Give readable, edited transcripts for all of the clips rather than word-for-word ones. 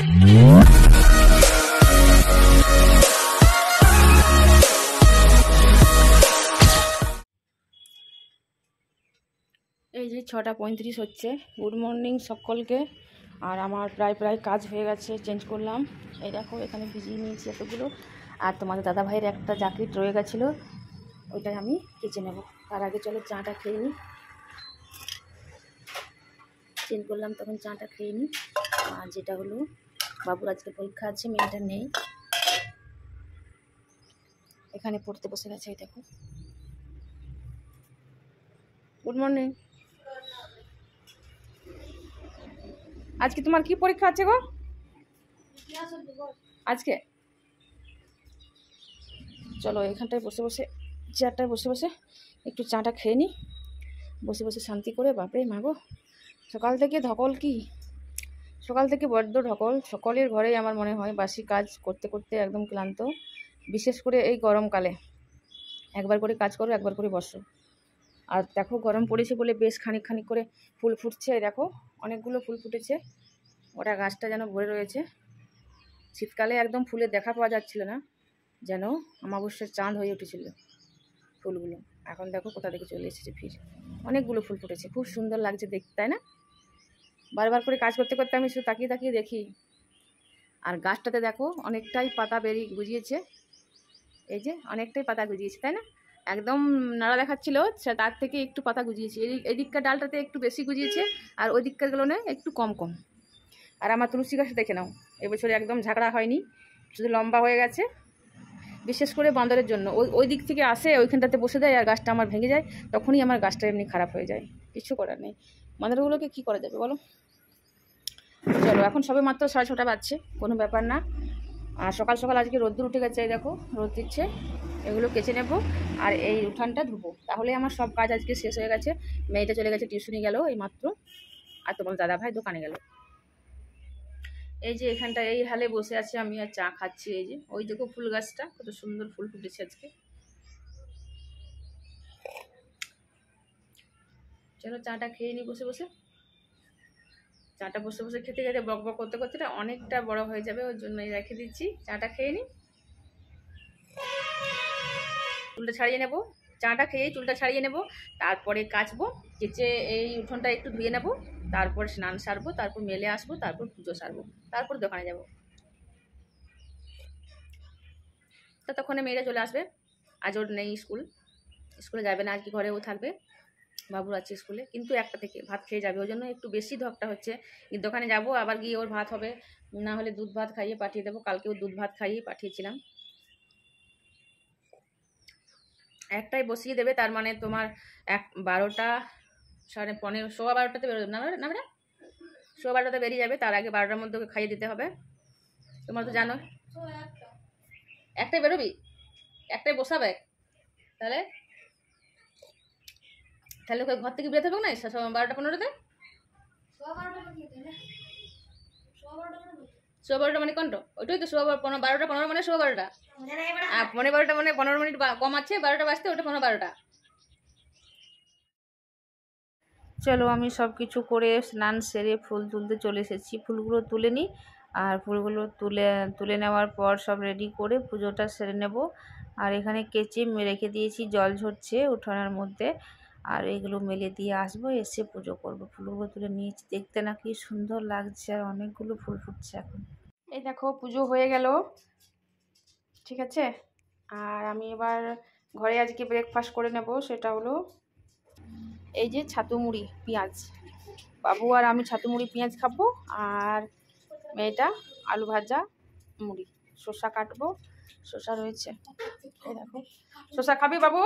এই যে 6:35 হচ্ছে। গুড মর্নিং সকলকে। আর আমার প্রায় কাজ হয়ে গেছে, চেঞ্জ করলাম। এই দেখো এখানে ভিজিয়ে নিয়েছি এতগুলো। আর তোমাদের দাদা ভাইয়ের একটা জ্যাকেট রয়ে গেছিলো, ওইটাই আমি কেচে নেব। তার আগে চলো চাটা খেয়ে নিই। চেঞ্জ করলাম তখন চাটা খেয়ে নিই। আর যেটা হলো বাবুর আজকে পরীক্ষা আছে, মেয়েটা নেই, এখানে পড়তে বসে গেছে। এই দেখো। Good morning. আজকে তোমার কি পরীক্ষা আছে গো? আজকে চলো এখানটায় বসে বসে, চেয়ারটায় বসে বসে একটু চাটা খেয়ে নিই, বসে বসে শান্তি করে। বাপরে মাগো, সকাল থেকে ধকল, কি সকাল থেকে বড্ড ধকল। সকলের ঘরেই আমার মনে হয় বাসি কাজ করতে করতে একদম ক্লান্ত, বিশেষ করে এই গরমকালে। একবার করে কাজ করো, একবার করে বসো। আর দেখো গরম পড়েছে বলে বেশ খানিক করে ফুল ফুটছে। দেখো অনেকগুলো ফুল ফুটেছে, ওটা গাছটা যেন ভরে রয়েছে। শীতকালে একদম ফুলের দেখা পাওয়া যাচ্ছিল না, যেন অমাবস্যার চাঁদ হয়ে উঠেছিল ফুলগুলো। এখন দেখো কোথা থেকে চলে এসেছে ফির। অনেকগুলো ফুল ফুটেছে, খুব সুন্দর লাগছে দেখতে, তাই না? বারবার করে কাজ করতে করতে আমি শুধু তাকিয়ে তাকিয়ে দেখি। আর গাছটাতে দেখো অনেকটাই পাতা গুজিয়েছে। এই যে অনেকটাই পাতা গুজিয়েছে, তাই না? একদম নাড়া দেখাচ্ছিল, তার থেকে একটু পাতা গুজিয়েছে। এই দিককার ডালটাতে একটু বেশি গুজিয়েছে, আর ওই দিককারগুলো না একটু কম। আর আমার তুলসী গাছ দেখে নাও, এবছরে একদম ঝাঁকড়া হয়নি, শুধু লম্বা হয়ে গেছে। বিশেষ করে বান্দরের জন্য ওই দিক থেকে আসে, ওইখানটাতে বসে যায়, আর গাছটা আমার ভেঙে যায়। তখনই আমার গাছটা এমনি খারাপ হয়ে যায়। কিছু করার নেই, বান্দরগুলোকে কি করা যাবে বলো। চলো এখন সবে মাত্র 6:30 বাজছে, কোনো ব্যাপার না। আর সকাল সকাল আজকে রোদ্দুর উঠে গেছে, এই দেখো রোদ দিচ্ছে। এগুলো কেচে নেব আর এই উঠানটা ধুবো, তাহলে আমার সব কাজ আজকে শেষ হয়ে গেছে। মেয়েটা চলে গেছে টিউশনি গেল এই মাত্র, আর তোমার দাদা ভাই দোকানে গেল। এই যে এখানটা এই হালে বসে আছি আমি আর চা খাচ্ছি। এই যে ওই দেখো ফুল গাছটা কত সুন্দর ফুল ফুটেছে আজকে। চলো চাটা খেয়ে নিই বসে বসে। চাটা বসে বসে খেতে খেতে বক বক করতে করতে অনেকটা বড় হয়ে যাবে, ওর জন্যই রেখে দিচ্ছি। চাটা খেয়ে নিই, চুলটা ছাড়িয়ে নেব। চাটা খেয়েই চুলটা ছাড়িয়ে নেব, তারপরে কাচবো, কেচে এই উঠোনটা একটু ধুয়ে নেব, তারপর স্নান সারবো, তারপর মেলে আসবো, তারপর পুজো সারবো, তারপর দোকানে যাব। ততক্ষণে মেয়েরা চলে আসবে। আজ ওর নেই স্কুলে যাবে না আজকে, ঘরে ও থাকবে। বাবুর আছে স্কুলে, কিন্তু 1টা থেকে ভাত খেয়ে যাবে, ওই জন্য একটু বেশি ধকটা হচ্ছে। দোকানে যাব, আবার গিয়ে ওর ভাত হবে, না হলে দুধ ভাত খাইয়ে পাঠিয়ে দেবো। কালকেও দুধ ভাত খাইয়ে পাঠিয়েছিলাম। 1টায় বসিয়ে দেবে, তার মানে তোমার 12টা 12:30 12:15 বেরোবে না না বেটা, 12:15 বেরিয়ে যাবে। তার আগে 12টার মধ্যে ওকে খাইয়ে দিতে হবে। তোমার তো জানো 1টায় বেরোবি, 1টায় বসাবে, তাহলে ওকে ঘর থেকে বেরোতে হবে না 12:15-তে। 12:15 মানে কোনটা? ওইটাই তো 12:15 মানে 12:15, আর 12:15 মানে 15 মিনিট কম আছে 12টা বাজতে, ওটা 12:15। চলো আমি সব কিছু করে স্নান সেরে ফুল তুলতে চলে এসেছি। ফুলগুলো তুলে নিই, আর ফুলগুলো তুলে নেওয়ার পর সব রেডি করে পুজোটা সেরে নেব। আর এখানে কেচে রেখে দিয়েছি, জল ঝরছে উঠোনের মধ্যে। আর এগুলো মেলে দিয়ে আসবো, এসে পুজো করব। ফুলগুলো তুলে নিয়েছি, দেখতে না কি সুন্দর লাগছে, আর অনেকগুলো ফুল ফুটছে এখন। এই দেখো পুজো হয়ে গেল, ঠিক আছে। আর আমি এবার ঘরে আজকে ব্রেকফাস্ট করে নেব, সেটা হলো এই যে ছাতু মুড়ি পেঁয়াজ। বাবু আর আমি ছাতু মুড়ি পেঁয়াজ খাবো, আর মেয়েটা আলু ভাজা মুড়ি। শসা কাটবো, শসা রয়েছে, এই দেখো। শসা খাবি বাবু?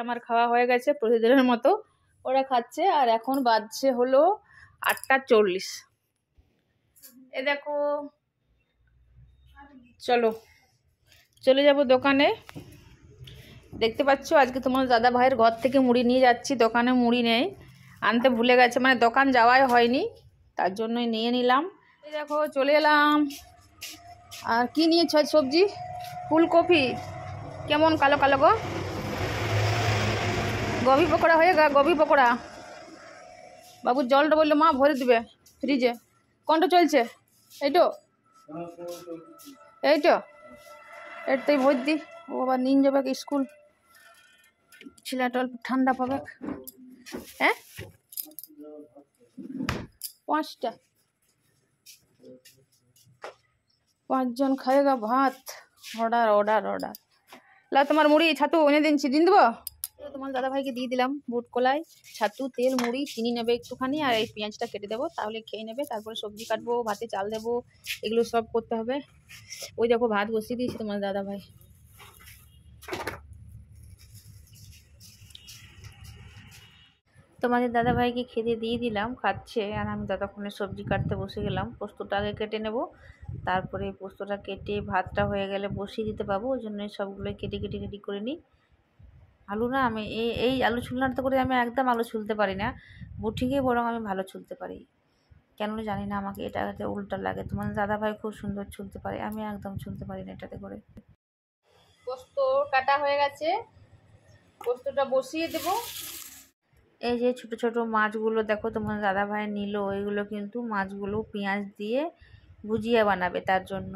আমার খাওয়া হয়ে গেছে প্রতিদিনের মতো, ওরা খাচ্ছে। আর এখন বাজছে হলো 8:40। এ দেখো চলে যাব দোকানে। দেখতে পাচ্ছ আজকে তোমার দাদা ভাইয়ের ঘর থেকে মুড়ি নিয়ে যাচ্ছি, দোকানে মুড়ি নেই। আনতে ভুলে গেছে, মানে দোকান যাওয়াই হয়নি, তার জন্যই নিয়ে নিলাম। এই দেখো চলে এলাম। আর কি নিয়েছ সবজি? ফুলকপি কেমন কালো কালো গো। গোবি পকোড়া হয়ে গা, গোবি পকোড়া। বাবু জলটা বললো মা ভরে দিবে ফ্রিজে। কোনটা চলছে? এইটো এইটো এটাই ভর দি। ও আবার নিয়ে যাবে স্কুল, ছেলেটা অল্প ঠান্ডা পাবে। হ্যাঁ 5টা, 5 জন খাएगा ভাত। Order order order. লা তোমার মুড়ি ছাতু এনে দিনছি, দিন দেবো। তোমার দাদা ভাইকে দিয়ে দিলাম বুট কলাই, ছাতু, তেল, মুড়ি, চিনি নেবে একটুখানি, আর এই পেঁয়াজটা কেটে দেবো, তাহলে খেয়ে নেবে। তারপরে সবজি কাটবো, ভাতে চাল দেবো, এগুলো সব করতে হবে। ওই দেখো ভাত বসিয়ে দিয়েছি তোমার দাদা ভাই। তোমাদের দাদা ভাইকে খেতে দিয়ে দিলাম, খাচ্ছে। আর আমি ততক্ষণে সবজি কাটতে বসে গেলাম। পোস্তটা আগে কেটে নেব, তারপরে পোস্তটা কেটে ভাতটা হয়ে গেলে বসিয়ে দিতে পারবো। ওই জন্য সবগুলোই কেটে কেটে রেডি করে নিই। আলু না, আমি এই আলু ছুলনাতে করে আমি একদম আলু ছুলতে পারি না। বুটিকে বরং আমি ভালো ছুলতে পারি, কেন জানি না, আমাকে এটাতে উল্টা লাগে। তোমার দাদা ভাই খুব সুন্দর ছুলতে পারে, আমি একদম ছুলতে পারি না এটাতে করে। পোস্ত কাটা হয়ে গেছে, পোস্তটা বসিয়ে দেব। এই যে ছোট ছোট মাছগুলো দেখো তোমার দাদা ভাই নিল, এগুলো কিন্তু মাছগুলো পেঁয়াজ দিয়ে ভুজিয়া বানাবে, তার জন্য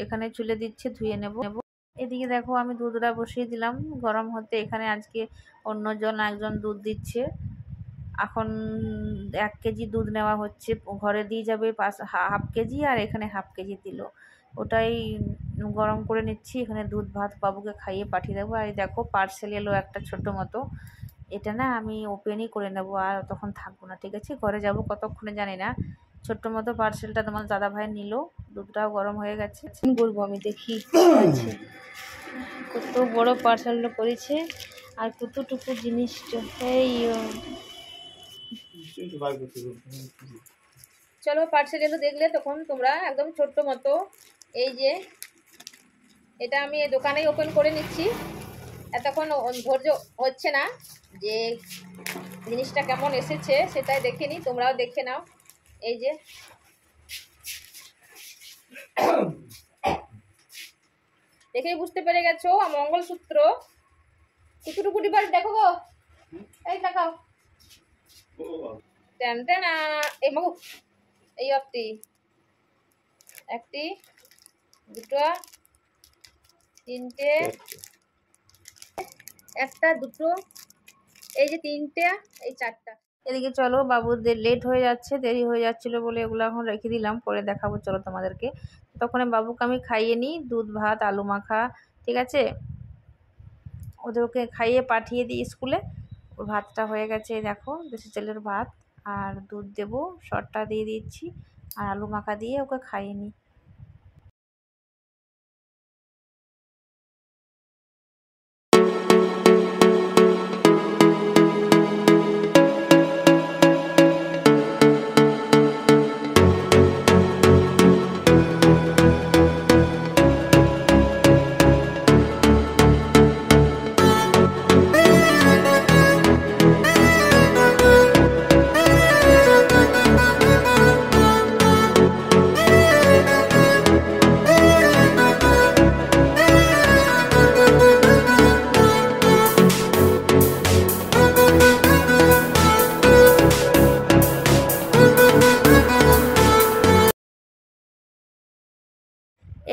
এখানে চুলে দিচ্ছে, ধুয়ে নেব। এদিকে দেখো আমি দুধটা বসিয়ে দিলাম গরম হতে। এখানে আজকে একজন দুধ দিচ্ছে। এখন 1 কেজি দুধ নেওয়া হচ্ছে, ঘরে দিয়ে যাবে হাফ কেজি, আর এখানে হাফ কেজি দিল। ওটাই গরম করে নিচ্ছি। এখানে দুধ ভাত বাবুকে খাইয়ে পাঠিয়ে দেবো। আর দেখো পার্সেল এলো একটা ছোট মতো, এটা না আমি ওপেনই করে নেব, আর তখন থাকবো না, ঠিক আছে? ঘরে যাব কতক্ষণে জানি না। ছোট্ট মতো পার্সেলটা তোমার দাদা ভাই নিল। দুধটাও গরম হয়ে গেছে, বলবো আমি দেখি কত বড় পার্সেলটা করেছে, আর কতটুকু জিনিসটা। এই চলো পার্সেল এলো, দেখলে তখন তোমরা একদম ছোট্ট মতো। এই যে এটা আমি এই দোকানেই ওপেন করে নিচ্ছি। এতক্ষণ ধৈর্য হচ্ছে না যে জিনিসটা কেমন এসেছে, সেটাই দেখে নিই, তোমরাও দেখে নাও। এই যে দেখেই বুঝতে পেরে গেছো, মঙ্গলসূত্র। কতটুকু ডিবার দেখো গো, এই দেখাও। টেনটেনা, এই বাবু এই একটি, দুটো, তিনটে, একটা, দুটো, এই যে তিনটে, এই 4টা। এদিকে চলো, বাবুদের লেট হয়ে যাচ্ছে, দেরি হয়ে যাচ্ছিল বলে এগুলো এখন রেখে দিলাম, পরে দেখাবো চলো তোমাদেরকে। তখন বাবুকে আমি খাইয়ে নিই দুধ ভাত আলু মাখা, ঠিক আছে? ওদেরকে খাইয়ে পাঠিয়ে দিই স্কুলে। ওর ভাতটা হয়ে গেছে, দেখো দেশি চালের ভাত, আর দুধ দেবো, শর্টটা দিয়ে দিচ্ছি, আর আলু মাখা দিয়ে ওকে খাইয়ে নিই।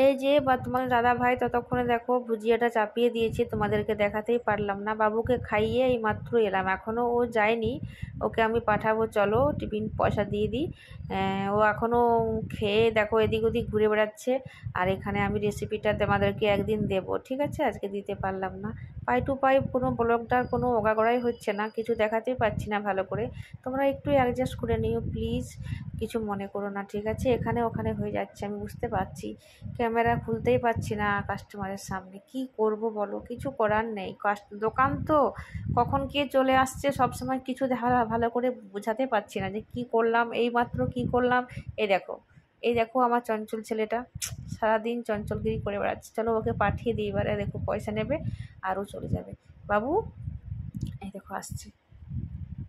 এই যে বা তোমার দাদা ভাই ততক্ষণে দেখো ভুজিয়াটা চাপিয়ে দিয়েছে, তোমাদেরকে দেখাতেই পারলাম না। বাবুকে খাইয়ে এই মাত্র এলাম, এখনও ও যায়নি, ওকে আমি পাঠাবো। চলো টিফিন পয়সা দিয়ে দিই। ও এখনও খেয়ে দেখো এদিক ওদিক ঘুরে বেড়াচ্ছে। আর এখানে আমি রেসিপিটা তোমাদেরকে একদিন দেবো, ঠিক আছে? আজকে দিতে পারলাম না। পাই টু পাই কোনো ব্লগটার কোনো ওগাগড়াই হচ্ছে না, কিছু দেখাতেই পাচ্ছি না ভালো করে। তোমরা একটু অ্যাডজাস্ট করে নিও প্লিজ, কিছু মনে করো না, ঠিক আছে? এখানে ওখানে হয়ে যাচ্ছে, আমি বুঝতে পারছি। ক্যামেরা খুলতেই পারছি না কাস্টমারের সামনে, কি করব বলো? কিছু করার নেই, দোকান তো কখন কে চলে আসছে সবসময় কিছু ভালো করে বোঝাতে পারছি না যে কি করলাম, এই মাত্র কি করলাম। এই দেখো আমার চঞ্চল ছেলেটা সারাদিন চঞ্চলগিরি করে বেড়াচ্ছে। চলো ওকে পাঠিয়ে দিই এবারে, দেখো পয়সা নেবে আরও চলে যাবে। বাবু এই দেখো আসছে,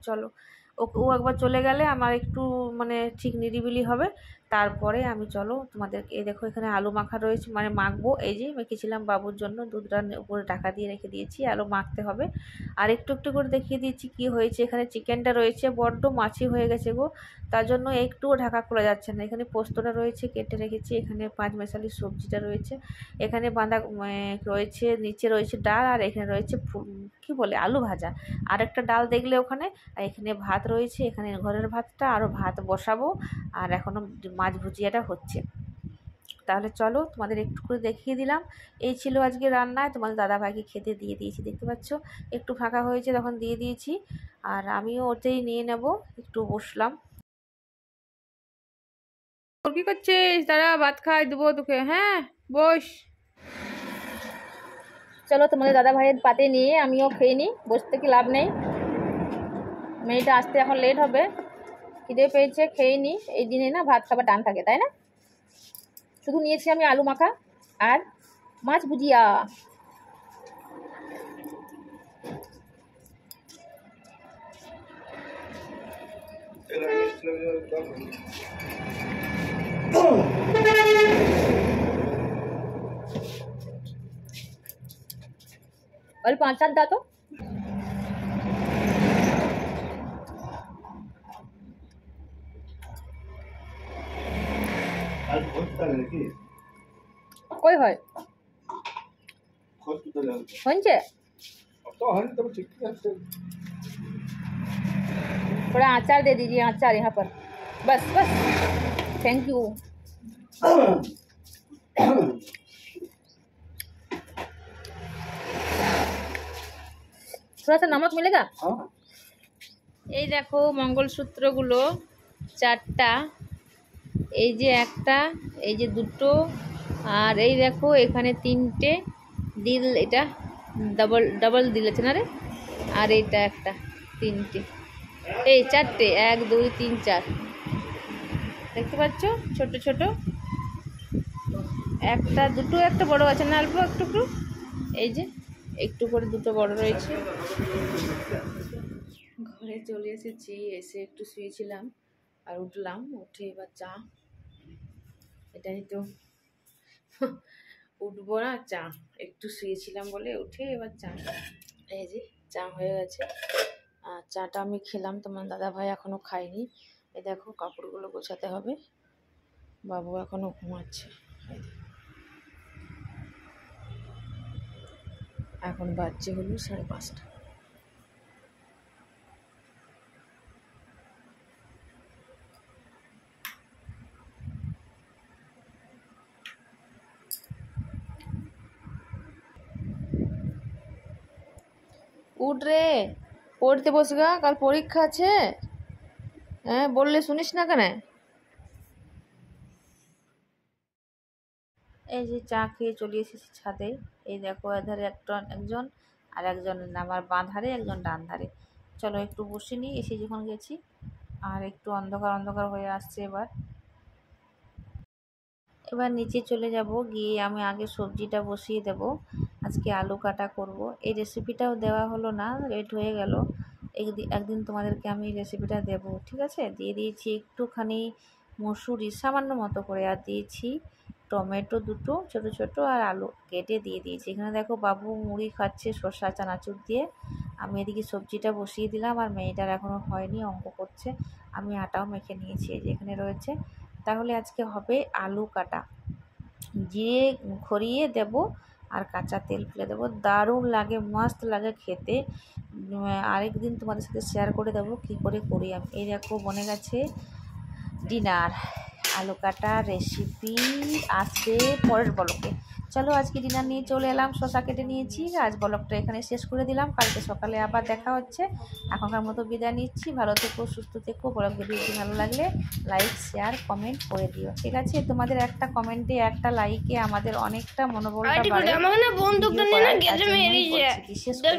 চলো। ও একবার চলে গেলে আমার একটু মানে ঠিক নিরিবিলি হবে। তারপরে আমি চলো তোমাদের এই দেখো এখানে আলু মাখা রয়েছে, মানে মাখবো। এই যে মেখেছিলাম বাবুর জন্য, দুধটা উপরে ঢাকা দিয়ে রেখে দিয়েছি, আলু মাখতে হবে। আর একটু একটু করে দেখিয়ে দিচ্ছি কি হয়েছে। এখানে চিকেনটা রয়েছে, বড্ড মাছি হয়ে গেছে গো, তার জন্য একটুও ঢাকা খোলা যাচ্ছে না। এখানে পোস্তটা রয়েছে কেটে রেখেছি, এখানে 5 মেশালি সবজিটা রয়েছে, এখানে বাঁধা রয়েছে, নিচে রয়েছে ডাল, আর এখানে রয়েছে কি বলে আলু ভাজা, আর একটা ডাল দেখলে ওখানে। আর এখানে ভাত রয়েছে, এখানে ঘরের ভাতটা, আরও ভাত বসাবো, আর এখনও মাছ ভুজিয়াটা হচ্ছে। তাহলে চলো তোমাদের একটু করে দেখিয়ে দিলাম। এই ছিল আজকে রান্নায়, তোমাদের দাদাভাইকে খেতে দিয়ে দিয়েছি, দেখতে পাচ্ছ একটু ফাঁকা হয়েছে তখন দিয়ে দিয়েছি, আর আমিও ওতেই নিয়ে নেব। একটু বসলাম। কি করছিস? দাঁড়া, ভাত খাই দেবো তোকে। হ্যাঁ বস। চলো তোমাদের দাদা ভাইয়ের পাতে নিয়ে আমিও খেয়ে নিই, বসতে কি লাভ নেই, মেয়েটা আসতে এখন লেট হবে, খিদে পেয়েছে, খেয়ে নিই। এই দিনে না ভাত খাবার টান থাকে, তাই না? শুধু নিয়েছি আমি আলু মাখা আর মাছ ভুজিয়া। অল্প আচার দাও তো। কই হয় হয়েছে थोड़ा अचार दे दीजिए, अचार यहाँ पर, बस बस, थैंक यू। थोड़ा सा नमक मिलेगा? এই দেখো মঙ্গলসূত্রগুলো 4টা, এই যে একটা, এই যে 2টো, আর এই দেখো এখানে 3টে দিল, এটা ডাবল দিল আছে না রে, আর এইটা একটা, 3টে, এই 4টে, 1 2 3 4, দেখতে পাচ্ছ ছোট ছোট, একটা 2টো, একটা বড় আছে না অল্প একটু একটু, এই যে একটু করে 2টো বড় রয়েছে। ঘরে চলে এসেছি, এসে একটু শুয়েছিলাম আর উঠলাম, উঠে এবার চা, এটাই তো উঠবো না, চা একটু শুয়েছিলাম বলে উঠে এবার চা, এই যে চা হয়ে গেছে। আর চাটা আমি খেলাম, তোমার দাদা ভাই এখনও খায়নি। এই দেখো কাপড়গুলো গোছাতে হবে, বাবু এখনও ঘুমাচ্ছে। এখন বাজছে হলো 5:30। উঠ রে, পড়তে বসগা, কাল পরীক্ষা আছে। হ্যাঁ বললে শুনিস না কেন? এই যে চা খেয়ে চলে এসেছি ছাদে, এই দেখো এধারে একজন, আর একজন আমার বাঁ ধারে, একজন ডান ধারে। চলো একটু বসে নিই, এসে যখন গেছি, আর একটু অন্ধকার অন্ধকার হয়ে আসছে। এবার নিচে চলে যাব, গিয়ে আমি আগে সবজিটা বসিয়ে দেব। আজকে আলু কাটা করব। এই রেসিপিটাও দেওয়া হলো না, লেট হয়ে গেল। একদিন তোমাদেরকে আমি রেসিপিটা দেব, ঠিক আছে? দিয়ে দিয়েছি একটুখানি মসুরি সামান্য মতো করে, আর দিয়েছি টমেটো 2টো ছোট ছোট, আর আলু কেটে দিয়ে দিয়েছি। এখানে দেখো বাবু মুড়ি খাচ্ছে শসা চানাচুর দিয়ে। আমি এদিকে সবজিটা বসিয়ে দিলাম, আর মেয়েটার এখনও হয়নি, অঙ্ক করছে। আমি আটাও মেখে নিয়েছি, এই যে এখানে রয়েছে। তাহলে আজকে হবে আলু কাটা, জিরে খড়িয়ে দেব আর কাঁচা তেল ফেলে দেবো, দারুণ লাগে, মস্ত লাগে খেতে। আরেকদিন তোমাদের সাথে শেয়ার করে দেবো কী করে করি আমি। এই দেখো বনে গেছে ডিনার, আলু কাটা রেসিপি আসছে পরের ব্লকে। চলো আজকে ডিনার নিয়ে চলে এলাম, শসা কেটে নিয়েছি। আজ ব্লগটা এখানে শেষ করে দিলাম, কালকে সকালে আবার দেখা হচ্ছে। এখনকার মতো বিদায় নিচ্ছি, ভালো থেকো, সুস্থ থেকো। ব্লগ ভিডিওটি ভালো লাগলে লাইক শেয়ার কমেন্ট করে দিও, ঠিক আছে? তোমাদের একটা কমেন্টে একটা লাইকে আমাদের অনেকটা মনোবলটা বাড়ে। বিশেষ করে